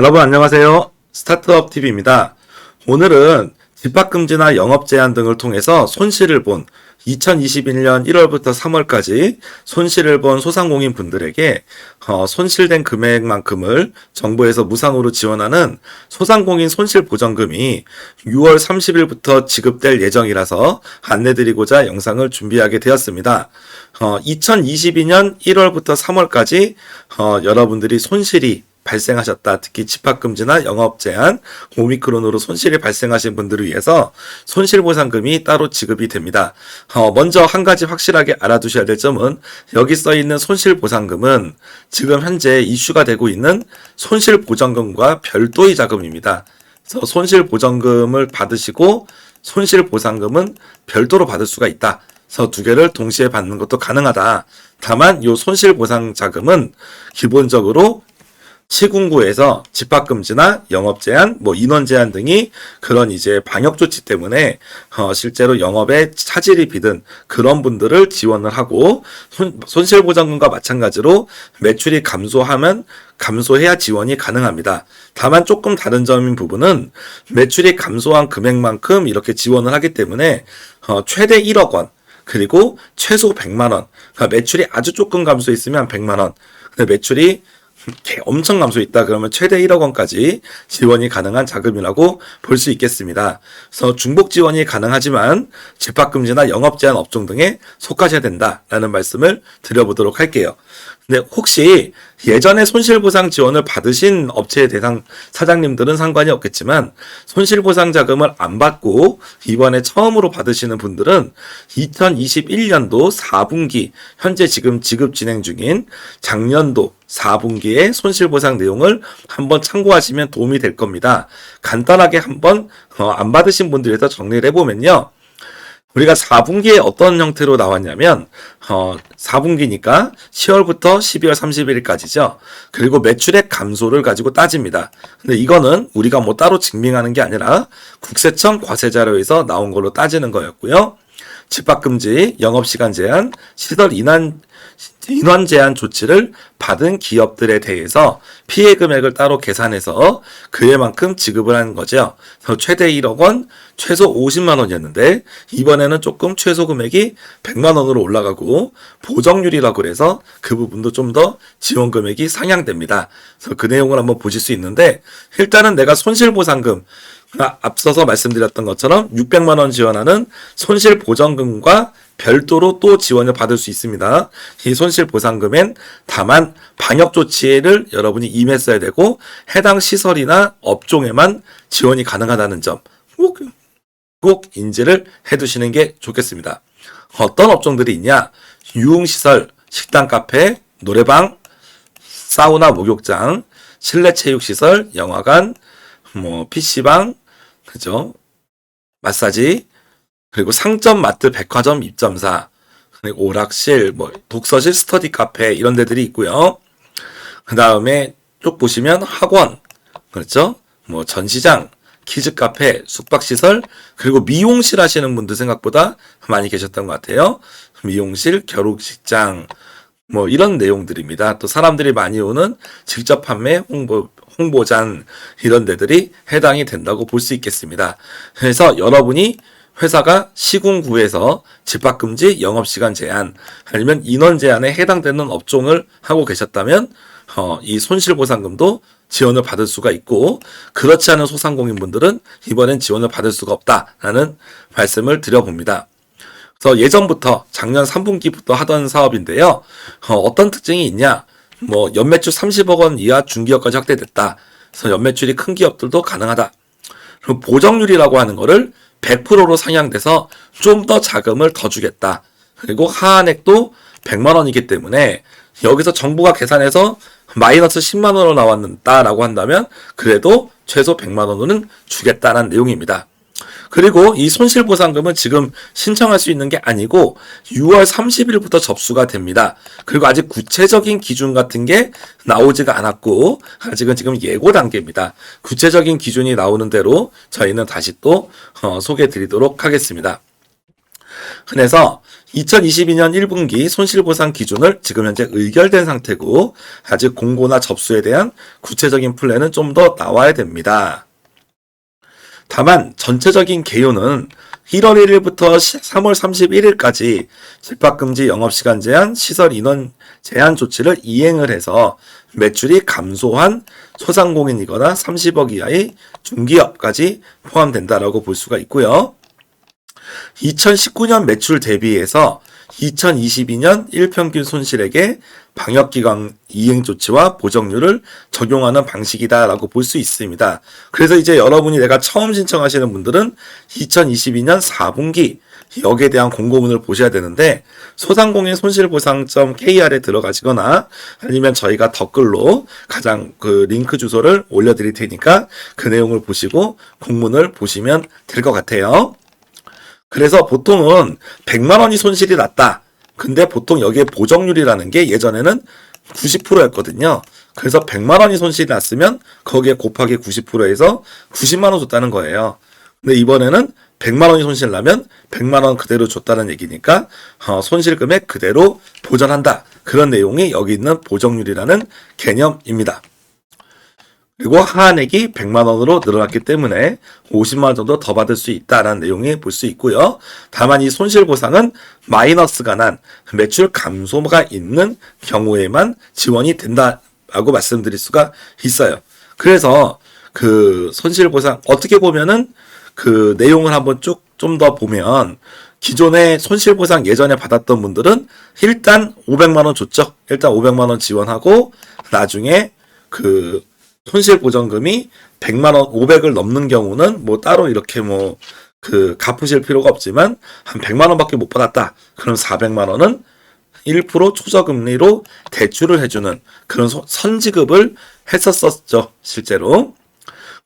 여러분 안녕하세요. 스타트업 TV입니다. 오늘은 집합금지나 영업제한 등을 통해서 손실을 본 2021년 1월부터 3월까지 손실을 본 소상공인 분들에게 손실된 금액만큼을 정부에서 무상으로 지원하는 소상공인 손실보전금이 6월 30일부터 지급될 예정이라서 안내드리고자 영상을 준비하게 되었습니다. 2022년 1월부터 3월까지 여러분들이 손실이 발생하셨다. 특히 집합금지나 영업제한, 오미크론으로 손실이 발생하신 분들을 위해서 손실보상금이 따로 지급이 됩니다. 먼저 한 가지 확실하게 알아두셔야 될 점은 여기 써있는 손실보상금은 지금 현재 이슈가 되고 있는 손실보전금과 별도의 자금입니다. 그래서 손실보전금을 받으시고 손실보상금은 별도로 받을 수가 있다. 그래서 두 개를 동시에 받는 것도 가능하다. 다만 이 손실보상자금은 기본적으로 시군구에서 집합금지나 영업제한, 인원 제한 등이 그런 이제 방역조치 때문에 실제로 영업에 차질이 빚은 그런 분들을 지원을 하고 손실보전금과 마찬가지로 매출이 감소해야 지원이 가능합니다. 다만 조금 다른 점인 부분은 매출이 감소한 금액만큼 이렇게 지원을 하기 때문에 최대 1억 원 그리고 최소 100만 원. 그러니까 매출이 아주 조금 감소했으면 100만 원. 근데 매출이 엄청 감소했다 그러면 최대 1억 원까지 지원이 가능한 자금이라고 볼 수 있겠습니다. 그래서 중복 지원이 가능하지만 집합금지나 영업제한 업종 등에 속하셔야 된다라는 말씀을 드려보도록 할게요. 근데 혹시 예전에 손실보상 지원을 받으신 업체의 대상 사장님들은 상관이 없겠지만 손실보상 자금을 안 받고 이번에 처음으로 받으시는 분들은 2021년도 4분기 현재 지금 지급 진행 중인 작년도 4분기의 손실보상 내용을 한번 참고하시면 도움이 될 겁니다. 간단하게 한번 안 받으신 분들에서 정리를 해보면요. 우리가 4분기에 어떤 형태로 나왔냐면 4분기니까 10월부터 12월 31일까지죠. 그리고 매출액 감소를 가지고 따집니다. 근데 이거는 우리가 따로 증명하는 게 아니라 국세청 과세자료에서 나온 걸로 따지는 거였고요. 집합금지, 영업시간 제한, 시설 인원 제한 조치를 받은 기업들에 대해서 피해 금액을 따로 계산해서 그에만큼 지급을 하는 거죠. 그래서 최대 1억 원, 최소 50만 원이었는데 이번에는 조금 최소 금액이 100만 원으로 올라가고 보정률이라고 그래서 그 부분도 좀 더 지원 금액이 상향됩니다. 그래서 그 내용을 한번 보실 수 있는데 일단은 내가 손실보상금 앞서서 말씀드렸던 것처럼 600만 원 지원하는 손실보전금과 별도로 또 지원을 받을 수 있습니다. 이 손실보상금엔 다만 방역조치를 여러분이 임했어야 되고 해당 시설이나 업종에만 지원이 가능하다는 점 꼭 인지를 해두시는 게 좋겠습니다. 어떤 업종들이 있냐? 유흥시설, 식당, 카페, 노래방, 사우나, 목욕장, 실내체육시설, 영화관, PC방, 그죠? 마사지, 그리고 상점, 마트, 백화점, 입점사, 그리고 오락실, 독서실, 스터디 카페 이런 데들이 있고요. 그 다음에 쭉 보시면 학원, 그렇죠? 전시장, 키즈 카페, 숙박시설, 그리고 미용실 하시는 분들 생각보다 많이 계셨던 것 같아요. 미용실, 결혼식장, 이런 내용들입니다. 또 사람들이 많이 오는 직접 판매, 홍보장 이런 데들이 해당이 된다고 볼 수 있겠습니다. 그래서 여러분이 회사가 시군구에서 집합금지, 영업시간 제한 아니면 인원 제한에 해당되는 업종을 하고 계셨다면 이 손실보상금도 지원을 받을 수가 있고 그렇지 않은 소상공인분들은 이번엔 지원을 받을 수가 없다라는 말씀을 드려봅니다. 그래서 예전부터 작년 3분기부터 하던 사업인데요. 어떤 특징이 있냐? 연매출 30억 원 이하 중기업까지 확대됐다. 그래서 연매출이 큰 기업들도 가능하다. 그리고 보정률이라고 하는 거를 100%로 상향돼서 좀 더 자금을 더 주겠다. 그리고 하한액도 100만 원이기 때문에 여기서 정부가 계산해서 마이너스 10만 원으로 나왔다라고 한다면 그래도 최소 100만 원은 주겠다는 내용입니다. 그리고 이 손실보상금은 지금 신청할 수 있는 게 아니고 6월 30일부터 접수가 됩니다. 그리고 아직 구체적인 기준 같은 게 나오지가 않았고 아직은 지금 예고 단계입니다. 구체적인 기준이 나오는 대로 저희는 다시 또 소개해 드리도록 하겠습니다. 그래서 2022년 1분기 손실보상 기준을 지금 현재 의결된 상태고 아직 공고나 접수에 대한 구체적인 플랜은 좀 더 나와야 됩니다. 다만 전체적인 개요는 1월 1일부터 3월 31일까지 집합금지 영업시간 제한, 시설 인원 제한 조치를 이행을 해서 매출이 감소한 소상공인이거나 30억 이하의 중기업까지 포함된다라고 볼 수가 있고요. 2019년 매출 대비해서 2022년 일평균 손실액에 방역기관 이행 조치와 보정률을 적용하는 방식이다라고 볼 수 있습니다. 그래서 이제 여러분이 내가 처음 신청하시는 분들은 2022년 4분기 여기에 대한 공고문을 보셔야 되는데 소상공인 손실보상.kr에 들어가시거나 아니면 저희가 댓글로 가장 그 링크 주소를 올려드릴 테니까 그 내용을 보시고 공문을 보시면 될 것 같아요. 그래서 보통은 100만 원이 손실이 났다. 근데 보통 여기에 보정률이라는 게 예전에는 90%였거든요. 그래서 100만 원이 손실이 났으면 거기에 곱하기 90%에서 90만 원 줬다는 거예요. 근데 이번에는 100만 원이 손실 나면 100만 원 그대로 줬다는 얘기니까 손실 금액 그대로 보전한다. 그런 내용이 여기 있는 보정률이라는 개념입니다. 그리고 하한액이 100만 원으로 늘어났기 때문에 50만 원 정도 더 받을 수 있다라는 내용이 볼 수 있고요. 다만 이 손실보상은 마이너스가 난 매출 감소가 있는 경우에만 지원이 된다라고 말씀드릴 수가 있어요. 그래서 그 손실보상 어떻게 보면은 그 내용을 한번 쭉 좀 더 보면 기존에 손실보상 예전에 받았던 분들은 일단 500만 원 줬죠. 일단 500만 원 지원하고 나중에 그 손실보전금이 100만 원, 500을 넘는 경우는 뭐 따로 이렇게 뭐 그 갚으실 필요가 없지만 한 100만 원밖에 못 받았다. 그럼 400만 원은 1% 초저금리로 대출을 해주는 그런 선지급을 했었었죠. 실제로.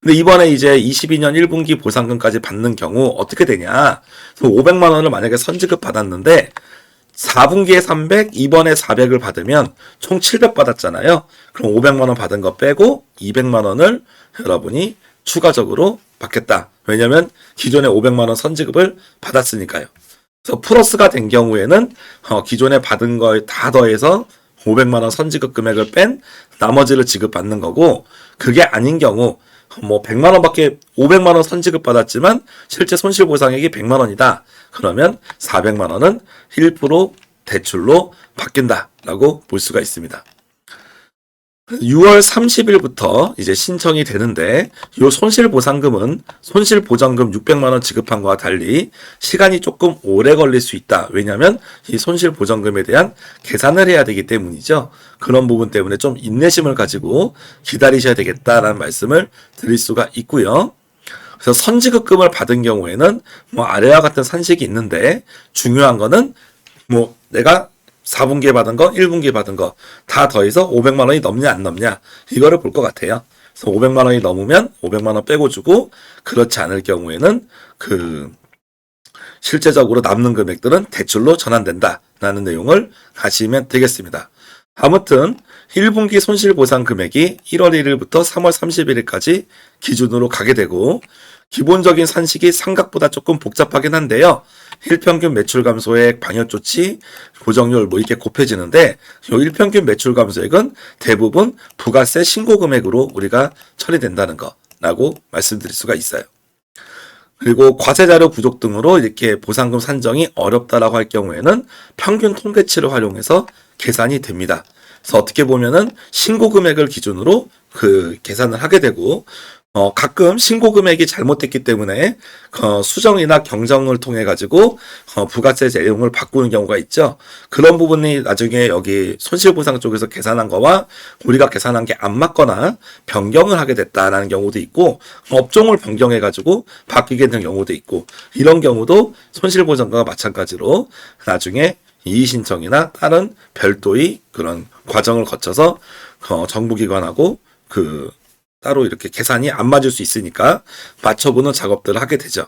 근데 이번에 이제 22년 1분기 보상금까지 받는 경우 어떻게 되냐. 500만 원을 만약에 선지급 받았는데 4분기에 300, 이번에 400을 받으면 총 700 받았잖아요. 그럼 500만 원 받은 거 빼고 200만 원을 여러분이 추가적으로 받겠다. 왜냐면 기존에 500만 원 선지급을 받았으니까요. 그래서 플러스가 된 경우에는 기존에 받은 거에 다 더해서 500만 원 선지급 금액을 뺀 나머지를 지급받는 거고 그게 아닌 경우 뭐 100만 원밖에 500만 원 선지급 받았지만 실제 손실보상액이 100만 원이다. 그러면 400만 원은 1% 대출로 바뀐다라고 볼 수가 있습니다. 6월 30일부터 이제 신청이 되는데 이 손실보상금은 손실보전금 600만 원 지급한 거와 달리 시간이 조금 오래 걸릴 수 있다. 왜냐하면 이 손실보전금에 대한 계산을 해야 되기 때문이죠. 그런 부분 때문에 좀 인내심을 가지고 기다리셔야 되겠다라는 말씀을 드릴 수가 있고요. 그래서 선지급금을 받은 경우에는 뭐 아래와 같은 산식이 있는데 중요한 거는 뭐 내가 4분기에 받은 거, 1분기에 받은 거 다 더해서 500만 원이 넘냐 안 넘냐 이거를 볼 것 같아요. 그래서 500만 원이 넘으면 500만 원 빼고 주고 그렇지 않을 경우에는 그 실제적으로 남는 금액들은 대출로 전환된다라는 내용을 아시면 되겠습니다. 아무튼 1분기 손실보상 금액이 1월 1일부터 3월 31일까지 기준으로 가게 되고 기본적인 산식이 생각보다 조금 복잡하긴 한데요. 일평균 매출 감소액, 방역조치, 보정률 뭐 이렇게 곱해지는데 이 일평균 매출 감소액은 대부분 부가세 신고금액으로 우리가 처리된다는 거라고 말씀드릴 수가 있어요. 그리고 과세자료 부족 등으로 이렇게 보상금 산정이 어렵다라고 할 경우에는 평균 통계치를 활용해서 계산이 됩니다. 그래서 어떻게 보면은 신고금액을 기준으로 그 계산을 하게 되고 가끔 신고금액이 잘못됐기 때문에 수정이나 경정을 통해 가지고 부가세 내용을 바꾸는 경우가 있죠. 그런 부분이 나중에 여기 손실보상 쪽에서 계산한 거와 우리가 계산한 게 안 맞거나 변경을 하게 됐다라는 경우도 있고 업종을 변경해 가지고 바뀌게 된 경우도 있고 이런 경우도 손실보상과 마찬가지로 나중에 이의신청이나 다른 별도의 그런 과정을 거쳐서 정부기관하고 그 따로 이렇게 계산이 안 맞을 수 있으니까 맞춰보는 작업들을 하게 되죠.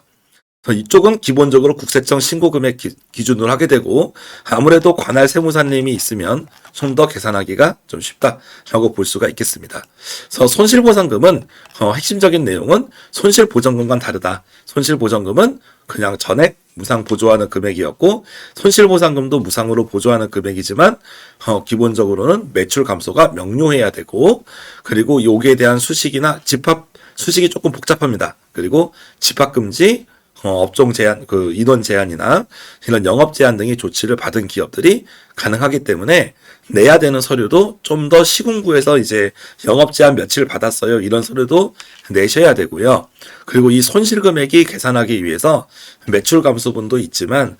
이쪽은 기본적으로 국세청 신고금액 기준으로 하게 되고 아무래도 관할 세무사님이 있으면 좀 더 계산하기가 좀 쉽다라고 볼 수가 있겠습니다. 그래서 손실보상금은 핵심적인 내용은 손실보전금과는 다르다. 손실보전금은 그냥 전액 무상 보조하는 금액이었고 손실보상금도 무상으로 보조하는 금액이지만 기본적으로는 매출 감소가 명료해야 되고 그리고 여기에 대한 수식이나 수식이 조금 복잡합니다. 그리고 집합금지 업종 제한, 인원 제한이나 이런 영업 제한 등의 조치를 받은 기업들이 가능하기 때문에 내야 되는 서류도 좀 더 시군구에서 이제 영업 제한 며칠 받았어요. 이런 서류도 내셔야 되고요. 그리고 이 손실 금액이 계산하기 위해서 매출 감소분도 있지만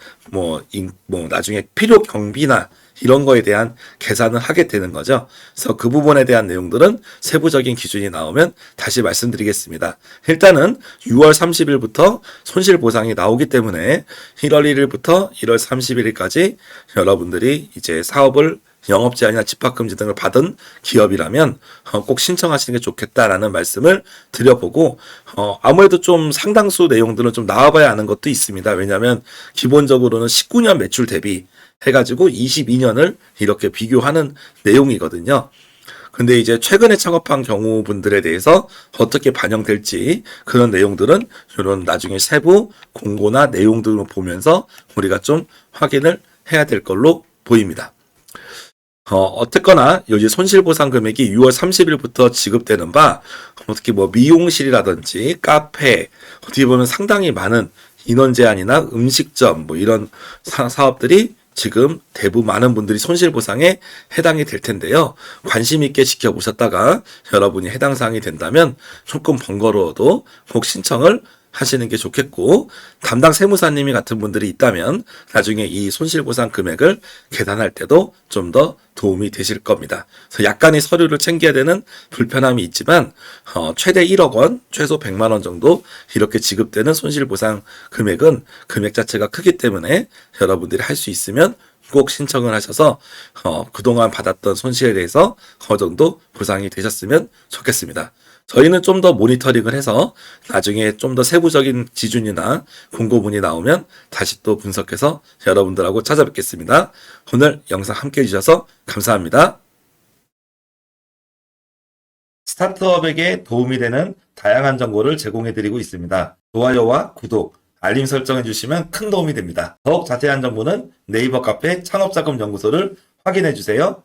나중에 필요 경비나 이런 거에 대한 계산을 하게 되는 거죠. 그래서 그 부분에 대한 내용들은 세부적인 기준이 나오면 다시 말씀드리겠습니다. 일단은 6월 30일부터 손실 보상이 나오기 때문에 1월 1일부터 1월 31일까지 여러분들이 이제 사업을 영업 제한이나 집합금지 등을 받은 기업이라면 꼭 신청하시는 게 좋겠다라는 말씀을 드려보고 아무래도 좀 상당수 내용들은 좀 나와봐야 아는 것도 있습니다. 왜냐하면 기본적으로는 19년 매출 대비 해가지고 22년을 이렇게 비교하는 내용이거든요. 근데 이제 최근에 창업한 경우분들에 대해서 어떻게 반영될지 그런 내용들은 이런 나중에 세부 공고나 내용 등을 보면서 우리가 좀 확인을 해야 될 걸로 보입니다. 어쨌거나 여기 손실보상 금액이 6월 30일부터 지급되는 바 어떻게 미용실이라든지 카페 어떻게 보면 상당히 많은 인원 제한이나 음식점 이런 사업들이 지금 대부분 많은 분들이 손실보상에 해당이 될 텐데요. 관심 있게 지켜보셨다가 여러분이 해당 사항이 된다면 조금 번거로워도 꼭 신청을 하시는 게 좋겠고 담당 세무사님이 같은 분들이 있다면 나중에 이 손실보상 금액을 계산할 때도 좀 더 도움이 되실 겁니다. 그래서 약간의 서류를 챙겨야 되는 불편함이 있지만 최대 1억 원, 최소 100만 원 정도 이렇게 지급되는 손실보상 금액은 금액 자체가 크기 때문에 여러분들이 할 수 있으면 꼭 신청을 하셔서 그동안 받았던 손실에 대해서 어느 정도 보상이 되셨으면 좋겠습니다. 저희는 좀 더 모니터링을 해서 나중에 좀 더 세부적인 기준이나 공고문이 나오면 다시 또 분석해서 여러분들하고 찾아뵙겠습니다. 오늘 영상 함께 해주셔서 감사합니다. 스타트업에게 도움이 되는 다양한 정보를 제공해드리고 있습니다. 좋아요와 구독, 알림 설정해주시면 큰 도움이 됩니다. 더욱 자세한 정보는 네이버 카페 창업자금연구소를 확인해주세요.